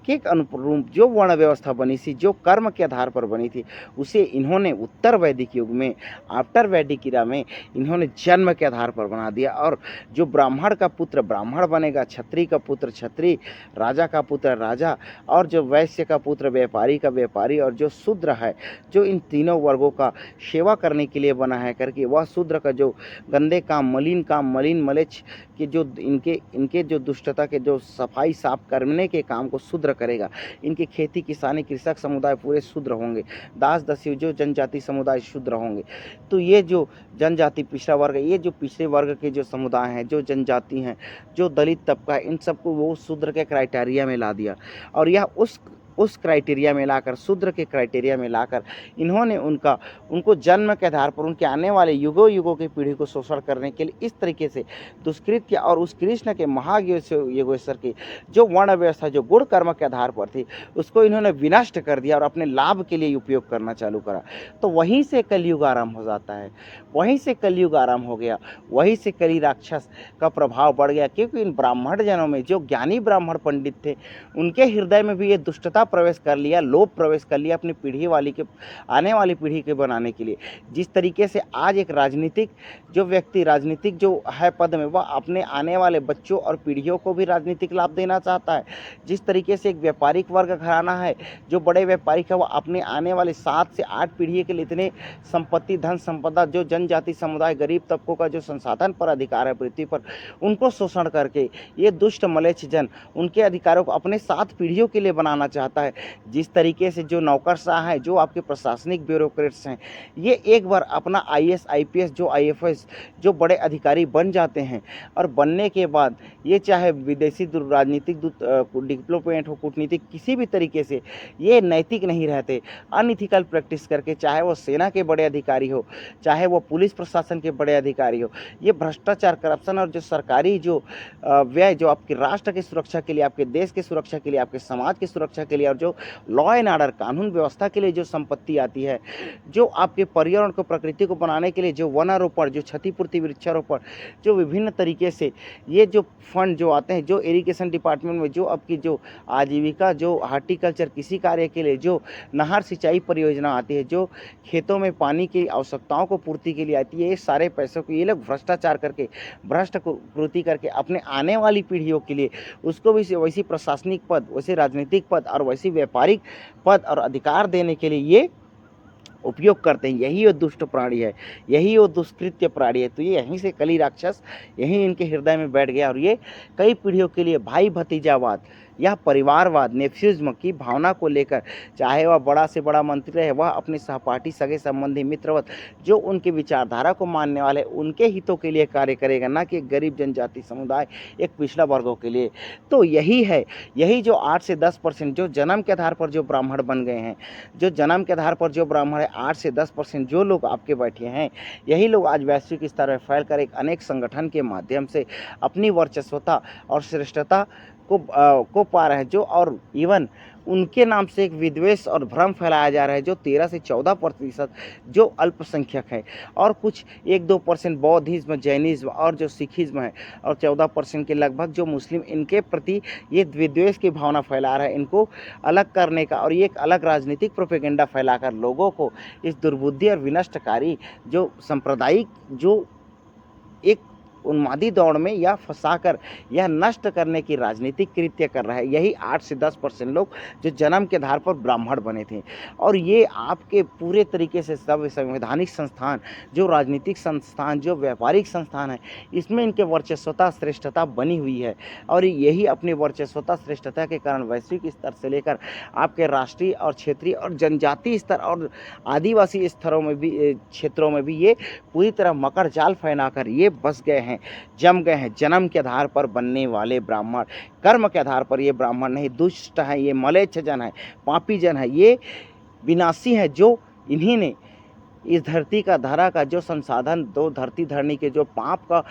के अनुरूप जो वर्ण व्यवस्था बनी थी, जो कर्म के आधार पर बनी थी, उसे इन्होंने उत्तर वैदिक युग में, आफ्टर वैदिक इरा में इन्होंने जन्म के आधार पर बना दिया। और जो ब्राह्मण का पुत्र ब्राह्मण बनेगा, क्षत्रिय का पुत्र क्षत्रिय, राजा का पुत्र राजा, और जो वैश्य का पुत्र व्यापारी का व्यापारी, और जो शूद्र है जो इन तीनों वर्गों का सेवा करने के लिए बना है करके, वह शूद्र का जो गंदे काम, मलिन मलेच्छ कि जो इनके इनके जो दुष्टता के जो सफाई साफ करने के काम को शूद्र करेगा। इनकी खेती किसानी कृषक समुदाय पूरे शूद्र होंगे, दास दस्यु जो जनजाति समुदाय शूद्र होंगे। तो ये जो जनजाति पिछड़ा वर्ग है, ये जो पिछड़े वर्ग के जो समुदाय हैं, जो जनजाति हैं, जो दलित तबका है, इन सबको वो शूद्र के क्राइटेरिया में ला दिया। और यह उस क्राइटेरिया में लाकर, शूद्र के क्राइटेरिया में लाकर इन्होंने उनको जन्म के आधार पर उनके आने वाले युगों युगों की पीढ़ी को शोषण करने के लिए इस तरीके से दुष्कृत्य, और उस कृष्ण के महायोगेश्वर की जो वर्ण व्यवस्था, जो गुण कर्म के आधार पर थी, उसको इन्होंने विनष्ट कर दिया और अपने लाभ के लिए उपयोग करना चालू करा। तो वहीं से कलयुग आरंभ हो जाता है, वहीं से कलयुग आरंभ हो गया, वहीं से कली राक्षस का प्रभाव बढ़ गया। क्योंकि इन ब्राह्मण जनों में जो ज्ञानी ब्राह्मण पंडित थे, उनके हृदय में भी ये दुष्टता प्रवेश कर लिया, लोभ प्रवेश कर लिया अपनी पीढ़ी वाली के, आने वाली पीढ़ी के बनाने के लिए। जिस तरीके से आज एक राजनीतिक जो व्यक्ति, राजनीतिक जो है पद में, वह अपने आने वाले बच्चों और पीढ़ियों को भी राजनीतिक लाभ देना चाहता है। जिस तरीके से एक व्यापारिक वर्ग घराना है, जो बड़े व्यापारिक है, वह अपने आने वाले 7 से 8 पीढ़ी के लिए इतने संपत्ति, धन संपदा, जो जनजाति समुदाय, गरीब तबकों का जो संसाधन पर अधिकार है पृथ्वी पर, उनको शोषण करके ये दुष्ट मलेच्छ जन उनके अधिकारों को अपने 7 पीढ़ियों के लिए बनाना चाहता है। जिस तरीके से जो नौकरशाह हैं, जो आपके प्रशासनिक ब्यूरोक्रेट्स हैं, ये एक बार अपना IAS IPS जो IFS जो बड़े अधिकारी बन जाते हैं, और बनने के बाद ये चाहे विदेशी राजनीतिक डिप्लोमेट हो, कूटनीतिक, किसी भी तरीके से ये नैतिक नहीं रहते। अनइथिकल प्रैक्टिस करके, चाहे वो सेना के बड़े अधिकारी हो, चाहे वो पुलिस प्रशासन के बड़े अधिकारी हो, ये भ्रष्टाचार, करप्शन और जो सरकारी जो व्यय, जो आपके राष्ट्र की सुरक्षा के लिए, आपके देश की सुरक्षा के लिए, आपके समाज की सुरक्षा के लिए, और जो लॉ एंड ऑर्डर, कानून व्यवस्था के लिए जो संपत्ति आती है, जो आपके पर्यावरण को, प्रकृति को बनाने के लिए जो वनारोपण, जो क्षतिपूर्ति, वृक्षारोपण, जो विभिन्न तरीके से ये जो फंड जो आते हैं, जो इरिगेशन डिपार्टमेंट में जो आपकी जो आजीविका, जो हार्टिकल्चर किसी कार्य के लिए जो नहर सिंचाई परियोजना आती है, जो खेतों में पानी की आवश्यकताओं को पूर्ति के लिए आती है, ये सारे पैसों को ये लोग भ्रष्टाचार करके, भ्रष्ट पूर्ति करके अपने आने वाली पीढ़ियों के लिए उसको भी वैसी प्रशासनिक पद, वैसे राजनीतिक पद और वैसी व्यापारिक पद और अधिकार देने के लिए ये उपयोग करते हैं। यही वो दुष्ट प्राणी है, यही वो दुष्कृत्य प्राणी है। तो ये यहीं से कली राक्षस यहीं इनके हृदय में बैठ गया, और ये कई पीढ़ियों के लिए भाई भतीजावाद या परिवारवाद, नेपोटिज्म की भावना को लेकर, चाहे वह बड़ा से बड़ा मंत्री रहे, वह अपने सहपाठी, सगे संबंधी, मित्रवत जो उनकी विचारधारा को मानने वाले, उनके हितों के लिए कार्य करेगा, ना कि गरीब जनजाति समुदाय, एक पिछड़ा वर्गों के लिए। तो यही है, यही जो 8 से 10% जो जन्म के आधार पर जो ब्राह्मण बन गए हैं, जो जन्म के आधार पर जो ब्राह्मण है, 8 से 10% जो लोग आपके बैठे हैं, यही लोग आज वैश्विक स्तर पर फैलकर एक अनेक संगठन के माध्यम से अपनी वर्चस्वता और श्रेष्ठता को पा रहे हैं। जो और इवन उनके नाम से एक विद्वेष और भ्रम फैलाया जा रहा है, जो 13 से 14% जो अल्पसंख्यक है, और कुछ 1-2% बौद्धिज्म, जैनिज्म और जो सिखिज्म है, और 14% के लगभग जो मुस्लिम, इनके प्रति ये विद्वेष की भावना फैला रहा है, इनको अलग करने का, और ये एक अलग राजनीतिक प्रोपेगेंडा फैलाकर लोगों को इस दुर्बुद्धि और विनष्टकारी जो सांप्रदायिक जो एक उन्मादी दौड़ में या फंसाकर यह नष्ट करने की राजनीतिक कृत्य कर रहा है। यही 8 से 10% लोग जो जन्म के आधार पर ब्राह्मण बने थे। और ये आपके पूरे तरीके से सब संवैधानिक संस्थान, जो राजनीतिक संस्थान, जो व्यापारिक संस्थान है, इसमें इनके वर्चस्वता, श्रेष्ठता बनी हुई है। और यही अपनी वर्चस्वता, श्रेष्ठता के कारण वैश्विक स्तर से लेकर आपके राष्ट्रीय और क्षेत्रीय और जनजातीय स्तर और आदिवासी स्तरों में भी, क्षेत्रों में भी ये पूरी तरह मकर जाल फैलाकर ये बस गए हैं, जम गए हैं। जन्म के आधार पर बनने वाले ब्राह्मण, कर्म के आधार पर ये ब्राह्मण नहीं, दुष्ट है, ये मलेच्छ जन है, पापी जन है, ये विनाशी है। जो इन्हीं ने इस धरती का, धरा का जो संसाधन, दो धरती धरनी के जो पाप का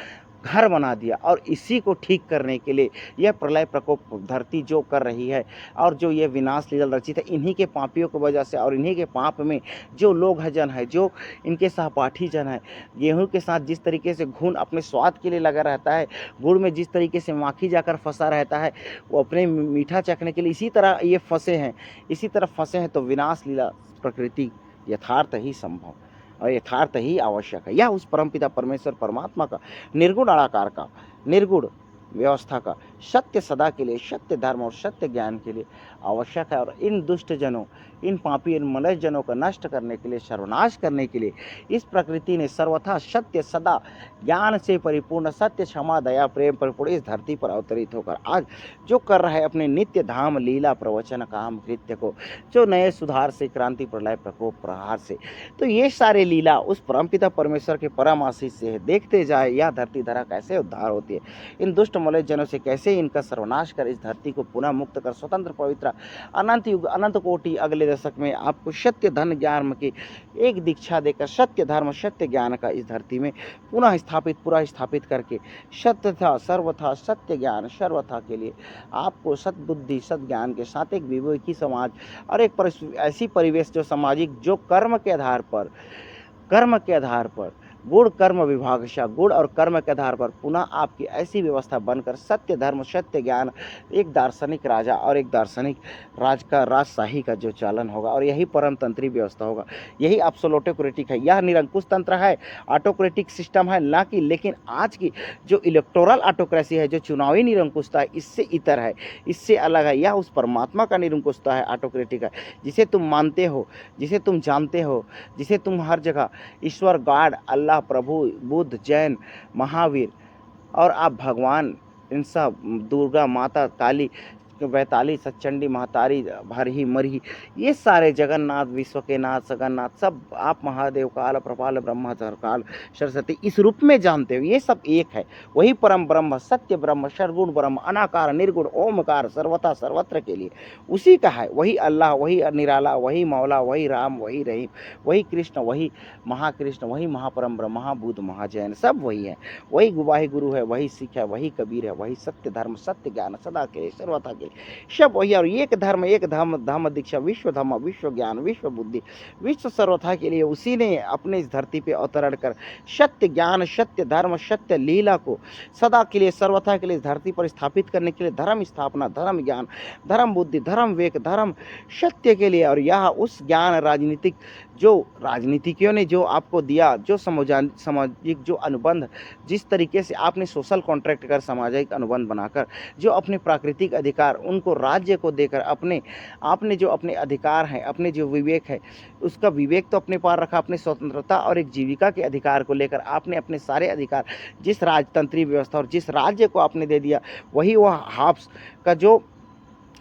घर बना दिया और इसी को ठीक करने के लिए यह प्रलय प्रकोप धरती जो कर रही है और जो ये विनाश लीला रचित है, इन्हीं के पापियों की वजह से और इन्हीं के पाप में जो लोग हैं जन है, जो इनके सहपाठी जन है, गेहूं के साथ जिस तरीके से घुन अपने स्वाद के लिए लगा रहता है, गुड़ में जिस तरीके से माखी जाकर फंसा रहता है, वो अपने मीठा चखने के लिए इसी तरह ये फंसे हैं, इसी तरह फंसे हैं। तो विनाश लीला प्रकृति यथार्थ ही संभव और यथार्थ ही आवश्यक है। यह उस परमपिता परमेश्वर परमात्मा का निर्गुण आकार का, निर्गुण व्यवस्था का सत्य सदा के लिए, सत्य धर्म और सत्य ज्ञान के लिए आवश्यक है। और इन दुष्ट जनों, इन पापी, इन मनुष्य जनों का नष्ट करने के लिए, सर्वनाश करने के लिए इस प्रकृति ने सर्वथा सत्य सदा ज्ञान से परिपूर्ण, सत्य क्षमा दया प्रेम परिपूर्ण इस धरती पर अवतरित होकर आज जो कर रहा है अपने नित्य धाम लीला प्रवचन काम कृत्य को, जो नए सुधार से, क्रांति प्रलय प्रकोप प्रहार से, तो ये सारे लीला उस परमपिता परमेश्वर के परम आशीष से है। देखते जाए यह धरती धरा कैसे उद्धार होती है, इन दुष्ट मलय जनों से कैसे इनका सर्वनाश कर इस धरती को पुनः मुक्त कर स्वतंत्र पवित्र अनंत युग अनंत कोटि अगले दशक में आपको सत्य धन ज्ञान की एक दीक्षा देकर सत्य धर्म सत्य ज्ञान का इस धरती में पुनः स्थापित करके सत्यथा सर्वथा सत्य ज्ञान सर्वथा के लिए आपको सद्बुद्धि सद्ज्ञान के साथ एक विवेकी समाज और एक ऐसी परिवेश जो सामाजिक, जो कर्म के आधार पर गुण कर्म विभागशा, गुण और कर्म के आधार पर पुनः आपकी ऐसी व्यवस्था बनकर सत्य धर्म सत्य ज्ञान, एक दार्शनिक राजा और एक दार्शनिक राजशाही का जो चालन होगा और यही परम तंत्री व्यवस्था होगा, यही एब्सोल्यूटोक्रेटिक है। यह निरंकुश तंत्र है, ऑटोक्रेटिक सिस्टम है ना कि, लेकिन आज की जो इलेक्टोरल ऑटोक्रेसी है, जो चुनावी निरंकुशता है, इससे इतर है, इससे अलग है। यह उस परमात्मा का निरंकुशता है, ऑटोक्रेटिक है, जिसे तुम मानते हो, जिसे तुम जानते हो, जिसे तुम हर जगह ईश्वर, गॉड, अल्लाह, प्रभु, बुद्ध, जैन, महावीर और आप भगवान, इन सब दुर्गा माता, काली, वैताली, सच्चंडी, महतारी, भरही मरही, ये सारे जगन्नाथ, विश्व के नाथ, जगन्नाथ, सब आप महादेव, काल प्रपाल ब्रह्मा काल सरस्वती इस रूप में जानते हो। ये सब एक है, वही परम ब्रह्म, सत्य ब्रह्म, सर्वगुण ब्रह्म, अनाकार निर्गुण ओमकार सर्वथा सर्वत्र के लिए उसी का है। वही अल्लाह, वही निराला, वही मौला, वही राम, वही रहीम, वही कृष्ण, वही महाकृष्ण, वही महापरम ब्रह्म, महाबुद्ध, महाजैन, सब वही है। वही गुवाही गुरु है, वही सिख है, वही कबीर है, वही सत्य धर्म सत्य ज्ञान सदा के सर्वथा के सब वही। और एक धर्म एक धर्म दीक्षा, विश्व धर्म विश्व ज्ञान विश्व बुद्धि विश्व सर्वथा के लिए उसी ने अपने इस धरती पे अवतरण कर सत्य ज्ञान सत्य धर्म सत्य लीला को सदा के लिए सर्वथा के लिए इस धरती पर स्थापित करने के लिए धर्म स्थापना, धर्म ज्ञान, धर्म बुद्धि, धर्म विवेक, धर्म सत्य के लिए। और यह उस ज्ञान राजनीतिक, जो राजनीतिज्ञों ने जो आपको दिया, जो सामाजिक जो अनुबंध, जिस तरीके से आपने सोशल कॉन्ट्रैक्ट कर सामाजिक अनुबंध बनाकर जो अपने प्राकृतिक अधिकार उनको राज्य को देकर आपने जो अपने अधिकार हैं, अपने जो विवेक है, उसका विवेक तो अपने पार रखा, अपने स्वतंत्रता और एक जीविका के अधिकार को लेकर आपने अपने सारे अधिकार जिस राजतंत्री व्यवस्था और जिस राज्य को आपने दे दिया, वही वह हाब्स का जो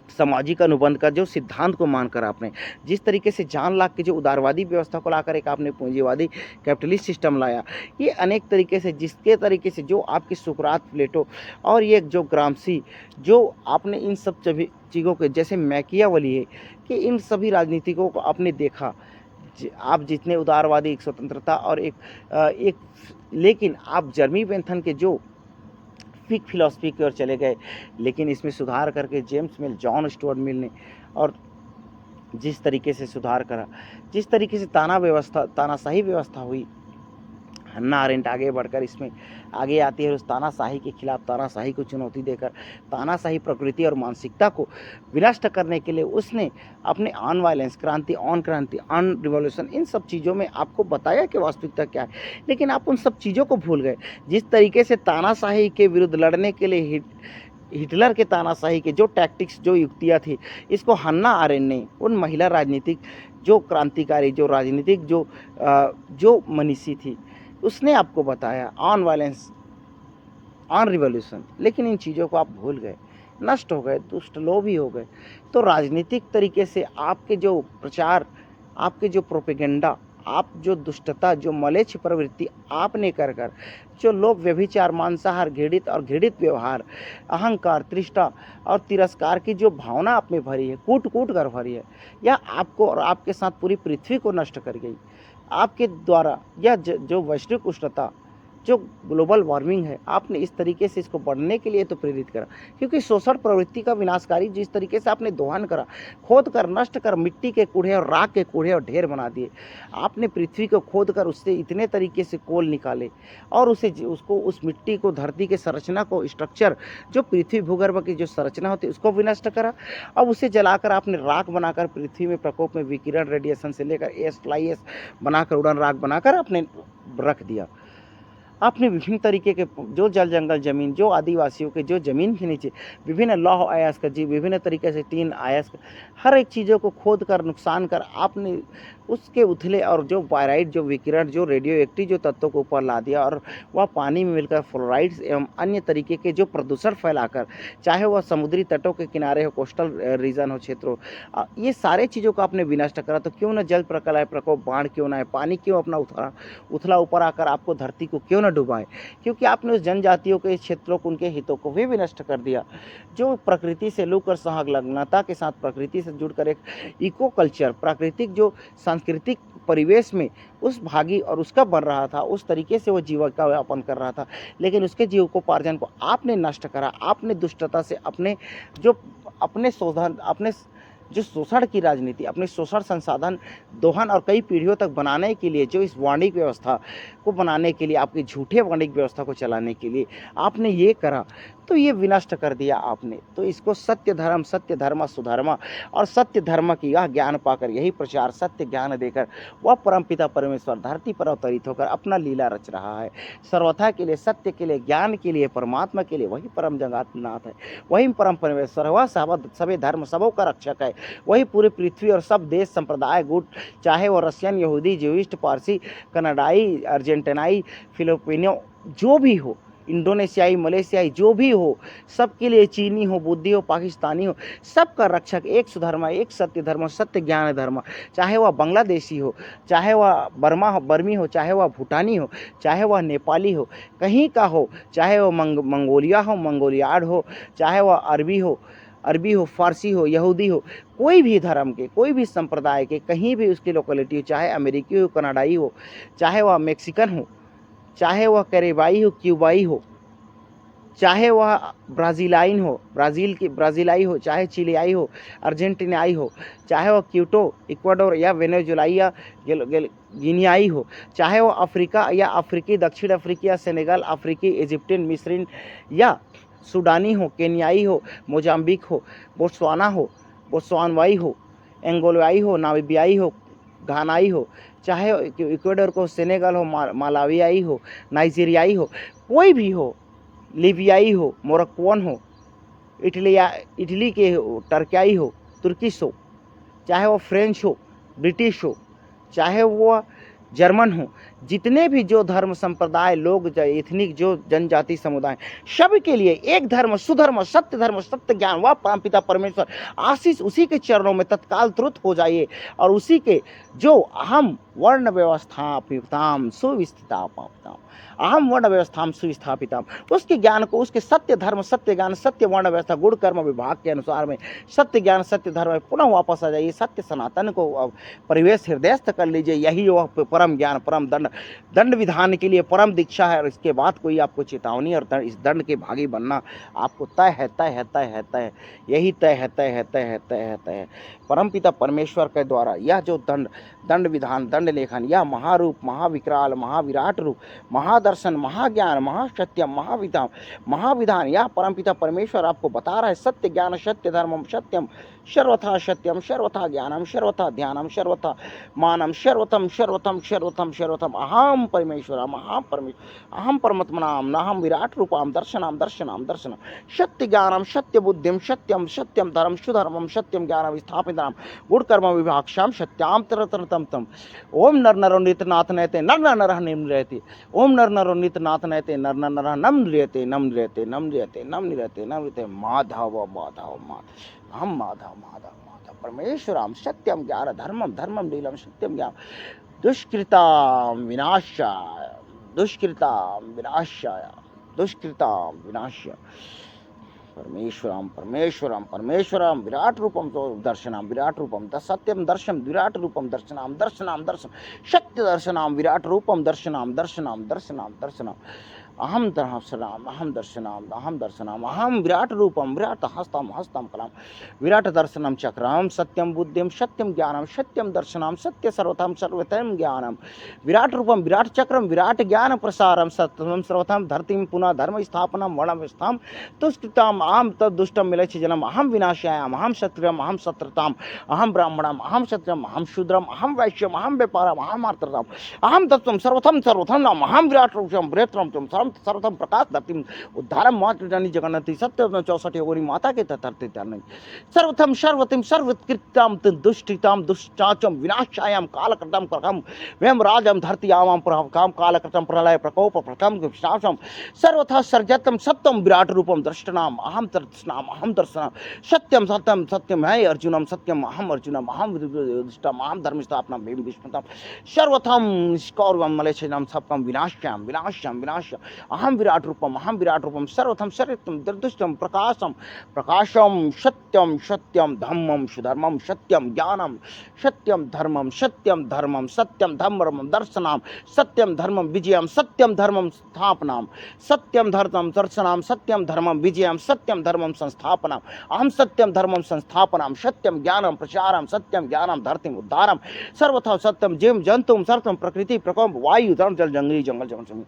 सामाजिक अनुबंध का जो सिद्धांत को मानकर आपने जिस तरीके से जान लाख की जो उदारवादी व्यवस्था को लाकर एक आपने पूंजीवादी कैपिटलिस्ट सिस्टम लाया, ये अनेक तरीके से जिसके तरीके से जो आपकी सुकरात, प्लेटो और ये जो ग्रामसी, जो आपने इन सब सभी चीज़ों के जैसे मैकियावली है कि इन सभी राजनीतिकों को आपने देखा, आप जितने उदारवादी, एक स्वतंत्रता और एक लेकिन आप जर्मी बेंथन के जो फिक फिलॉसफी की ओर चले गए, लेकिन इसमें सुधार करके जेम्स मिल, जॉन स्टुअर्ट मिल ने और जिस तरीके से सुधार करा, जिस तरीके से तानाशाही व्यवस्था हुई, हन्ना आरेंट आगे बढ़कर इसमें आगे आती है, उस तानाशाही के खिलाफ तानाशाही को चुनौती देकर तानाशाही प्रकृति और मानसिकता को विनष्ट करने के लिए उसने अपने ऑन वायलेंस, क्रांति, ऑन रिवॉल्यूशन, इन सब चीज़ों में आपको बताया कि वास्तविकता क्या है। लेकिन आप उन सब चीज़ों को भूल गए। जिस तरीके से तानाशाही के विरुद्ध लड़ने के लिए हिटलर के तानाशाही के जो टैक्टिक्स, जो युक्तियाँ थी, इसको हन्ना आरेंट ने उन महिला राजनीतिक जो क्रांतिकारी, जो राजनीतिक जो मनीषी थी, उसने आपको बताया ऑन वायलेंस, ऑन रिवॉल्यूशन। लेकिन इन चीज़ों को आप भूल गए, नष्ट हो गए, दुष्ट लोभी हो गए। तो राजनीतिक तरीके से आपके जो प्रचार, आपके जो प्रोपेगेंडा, आप जो दुष्टता, जो मलेच्छ प्रवृत्ति आपने कर जो लोग व्यभिचार, मांसाहार, घृणित व्यवहार, अहंकार, तृष्णा और तिरस्कार की जो भावना आप में भरी है, कूट कर भरी है, यह आपको और आपके साथ पूरी पृथ्वी को नष्ट कर गई। आपके द्वारा यह जो वैश्विक उष्णता जो ग्लोबल वार्मिंग है, आपने इस तरीके से इसको बढ़ने के लिए तो प्रेरित करा, क्योंकि शोषण प्रवृत्ति का विनाशकारी जिस तरीके से आपने दोहन करा, खोद कर नष्ट कर मिट्टी के कूड़े और राख के कूड़े और ढेर बना दिए। आपने पृथ्वी को खोद कर उससे इतने तरीके से कोल निकाले और उसको उस मिट्टी को, धरती के संरचना को, स्ट्रक्चर जो पृथ्वी भूगर्भ की जो संरचना होती है उसको विनष्ट करा। अब उसे जलाकर आपने राख बनाकर पृथ्वी में प्रकोप में विकिरण रेडिएशन से लेकर एस फ्लाई एस बनाकर, उड़न राख बनाकर आपने रख दिया। आपने विभिन्न तरीके के जो जल जंगल जमीन, जो आदिवासियों के जो ज़मीन के नीचे विभिन्न लौह अयस्क जीव, विभिन्न तरीके से टीन अयस्क, हर एक चीज़ों को खोद कर नुकसान कर आपने उसके उथले और जो बायराइड, जो विकिरण, जो रेडियो एक्टिव जो तत्वों को ऊपर ला दिया और वह पानी में मिलकर फ्लोराइड्स एवं अन्य तरीके के जो प्रदूषण फैलाकर, चाहे वह समुद्री तटों के किनारे हो, कोस्टल रीजन हो, क्षेत्र हो, ये सारे चीज़ों को आपने विनष्ट करा। तो क्यों ना जल प्रलय प्रकोप, बाढ़ क्यों ना है, पानी क्यों अपना उथला ऊपर आकर आपको धरती को क्यों न डुबाए, क्योंकि आपने उस जनजातियों के क्षेत्रों को, उनके हितों को भी विनष्ट कर दिया। जो प्रकृति से लुक और संलग्नता के साथ प्रकृति से जुड़कर एक इको कल्चर, प्राकृतिक जो सांस्कृतिक परिवेश में उस भागी और उसका बन रहा था, उस तरीके से वो जीविका व्यापन कर रहा था, लेकिन उसके जीविकोपार्जन को आपने नष्ट करा। आपने दुष्टता से अपने शोधन, अपने जो शोषण की राजनीति, अपने शोषण संसाधन दोहन और कई पीढ़ियों तक बनाने के लिए, जो इस वाणिज्य व्यवस्था को बनाने के लिए, आपकी झूठे वाणिज्य व्यवस्था को चलाने के लिए आपने ये करा, तो ये विनष्ट कर दिया आपने। तो इसको सत्य धर्म सुधर्मा और सत्य धर्म की यह ज्ञान पाकर, यही प्रचार सत्य ज्ञान देकर वह परमपिता परमेश्वर धरती पर अवतरित होकर अपना लीला रच रहा है। सर्वथा के लिए, सत्य के लिए, ज्ञान के लिए, परमात्मा के लिए वही परम जगन्नाथ है, वही परम परमेश्वर, वह सभी धर्म सबों का रक्षक है, वही पूरी पृथ्वी और सब देश संप्रदाय गुट, चाहे वो रशियन, यहूदी, ज्यूइस्ट, पारसी, कनाडाई, अर्जेंटीनाई, फिलिपिनो, जो भी हो, इंडोनेशियाई, मलेशियाई, जो भी हो, सबके लिए, चीनी हो, बुद्धि हो, पाकिस्तानी हो, सबका रक्षक एक सुधर्म, एक सत्य धर्म, सत्य ज्ञान धर्म। चाहे वह बांग्लादेशी हो, चाहे वह बर्मी हो, चाहे वह भूटानी हो, चाहे वह नेपाली हो, कहीं का हो, चाहे वह मंगोलिया हो, मंगोलियाड हो, चाहे वह अरबी हो, फारसी हो, यहूदी हो, कोई भी धर्म के, कोई भी संप्रदाय के, कहीं भी उसकी लोकेलिटी हो, चाहे अमेरिकी हो, कनाडाई हो, चाहे वह मैक्सिकन हो, चाहे वह कैरेबाई हो, क्यूबाई हो, चाहे वह ब्राज़ीलाइन हो, ब्राज़ीलाई हो, चाहे चिलियाई हो, अर्जेंटीनाई हो, चाहे वह क्यूटो, इक्वाडोर या वेनेजुएलाई या गिनियाई हो, चाहे वह अफ्रीका या अफ्रीकी, दक्षिण अफ्रीकी या सेनेगल अफ्रीकी, इजिप्टियन, मिस्रीन या सूडानी हो, केन्याई हो, मोजाम्बिक हो, बोत्सवानाई हो, एंगोलाई हो, नामीबियाई हो, घानाई हो, चाहे इक्वाडोर को, सेनेगल हो, मालावियाई हो, नाइजीरियाई हो, कोई भी हो, लीबियाई हो, मोरक्कोन हो, इटली के हो, टर्कियाई हो, तुर्किश हो, चाहे वो फ्रेंच हो, ब्रिटिश हो, चाहे वो जर्मन हो, जितने भी जो धर्म संप्रदाय लोग, एथनिक जो जनजाति समुदाय, सब के लिए एक धर्म, सुधर्म, सत्य ज्ञान, वह परमपिता परमेश्वर आशीष उसी के चरणों में तत्काल तुरंत हो जाइए और उसी के जो अहम वर्ण व्यवस्थापिताम सुविस्थिताम, अहम वर्ण व्यवस्थाम सुस्थापिताम, उसके ज्ञान को, उसके सत्य धर्म, सत्य ज्ञान, सत्य वर्ण व्यवस्था, गुण कर्म विभाग के अनुसार में सत्य ज्ञान, सत्य धर्म में पुनः वापस आ जाइए। सत्य सनातन को परिवेश हृदयस्थ कर लीजिए। यही वह परम ज्ञान, परम दंड विधान के लिए परम दीक्षा है। और इसके बाद कोई आपको चेतावनी और इस दंड के भागी बनना आपको तय है। यही तय है। परमपिता परमेश्वर के द्वारा यह जो दंड विधान, दंड लेखन, यह महारूप, महाविकराल, महाविराट रूप, महादर्शन, महाज्ञान, महासत्यम, महाविधान, यह परमपिता परमेश्वर आपको बता रहा है। सत्य ज्ञान, सत्य धर्मम, सत्यम, सर्वथा सत्यम, सर्वथा ज्ञानम, सर्वथा ध्यानम, सर्वथा मानम, सर्वतम अहम परमेश्वर, अहम परमात्मनाम, नाहम विराट रूपाम, दर्शनम, सत्य ज्ञानम, सत्य बुद्धिम, सत्यम धर्म, सुधर्मम, सत्यम ज्ञानम स्थापितम, गुण कर्म विभाक्षाम, सत्याम तरतम तम। ओम नर नरो नितनाथ नयते, नर नर निम रहते। ओम नर नरो नितनाथ नयते, नर नर नम रहते। माधव हम माधव परमेश्वराम, सत्यम ज्ञान, धर्मम लीलम, सत्यम ज्ञान, दुष्कृताम विनाशाय। परमेश्वरम परमेश्वरम परमेश्वरम विराट रूपम तो दर्शनम विराट रूपम सत्यम दर्शन विराट रूपम दर्शनम दर्शनम दर्शन शक्ति दर्शनम विराट रूपम दर्शनम दर्शनम दर्शनम दर्शनम अहम दर्शनाम अहम दर्शनाम अहम विराट रूपम विराट हस्तम हस्तम कलाम विराट दर्शनम चक्रम सत्यम बुद्धिम सत्यम ज्ञानम सत्यम दर्शनम सत्य सर्वथम सर्वतम ज्ञानम विराट रूपम विराट चक्रम विराट ज्ञान प्रसारम सत्यम सर्वथम धरतीम पुनः धर्म स्थापनम वर्णम स्थाम तुष्टिताम अहम तद दुष्टम मिलच जलम अहम विनाशायाम अहम क्षत्रियम अहम शत्रताम अहम ब्राह्मणम अहम क्षत्रियम अहम शूद्रम अहम वैश्यम अहम व्यापारम अहम आर्तराम अहम तत्वम सर्वथम सर्वथम नाम अहम विराट रूपम बृहत्रम सर्वम सर्वथम प्रकाश धरती उद्धारम मातृ जगन्नति सत्य 64 योनि माता के तथर्थ सर्वथम सर्वतिम सर्वकृताम दुष्टिताम दुष्टाचम विनाशायाम कालकृतम करकम वयम राजम धरती आवाम काम कालकृतम प्रलय प्रकोप प्रथम विनाशम सर्वथा सर्जतम सत्यम विराट रूपम दृष्टनाम अहम दर्शनाम सत्यम सत्यम सत्यम है अर्जुनम सत्यम अहम दृष्टम अहम धर्म स्थापना भीम विष्णुतम सर्वथम कौरवम मलेच्छम सबकम विनाश्याम विनाश्याम विनाश अहम विराट रूपम सर्वथम सर्वतम दुर्दुष्टम प्रकाशम प्रकाशम सत्यम सत्यम धम्मम सुधर्मम सत्यम ज्ञानम सत्यम धर्मम सत्यम धर्मम दर्शनाम सत्यम धर्मम विजयम सत्यम धर्मम स्थापनाम सत्यम धर्मम दर्शनाम सत्यम धर्मम विजयम सत्यम धर्मम संस्थापनाम अहम सत्यम धर्मम संस्थापनाम सत्यम ज्ञानम प्रचारम सत्यम ज्ञानम धरतीम उद्धारम सर्वथा सत्यम जीव जंतुम सर्वम प्रकृति प्रकोप वायु धर्म जल जंगली जंगल जंगल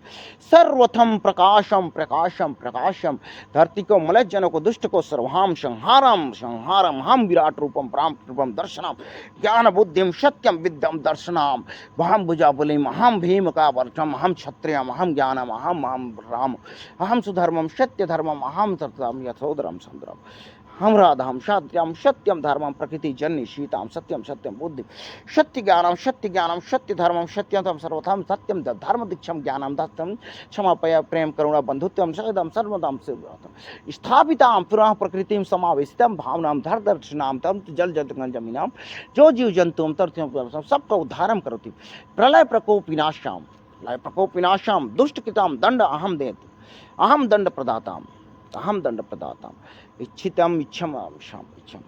सर्वथम प्रकाशम प्रकाशम प्रकाशम धरती को मलय जनों को दुष्ट को सर्वहाम संहारम संहारम हम विराट रूपम प्राम रूपम दर्शनम ज्ञान बुद्धिम सत्यम विद्यम दर्शनम वहम भुजा बुलिम अहम भीम का वर्षम अहम क्षत्रियम अहम ज्ञानम अहम राम अहम सुधर्मम सत्य धर्मम अहम तत्वम यथोदरम संद्रम हम राधाम शाद्याम सत्यम धर्मम प्रकृति जन्य शीताम सत्यम सत्यम बुद्धि सत्य ज्ञानम सत्य धर्मम सत्यम सर्वथम सत्यम धर्म दीक्षम ज्ञानम दत्तम क्षमापय प्रेम करुणा बंधुत्वम सदम सर्वदम स्थापिताम पुनः प्रकृतिम समावेशितम भावनाम धर दर्शनाम तम जल जल जमीनाम जो जीव जंतुम तरत्यम सबका उद्धारम करोति प्रलय प्रकोप विनाशाम दुष्ट कृताम दंड अहम देत अहम दंड प्रदाताम इच्छितम इच्छम शाम इच्छम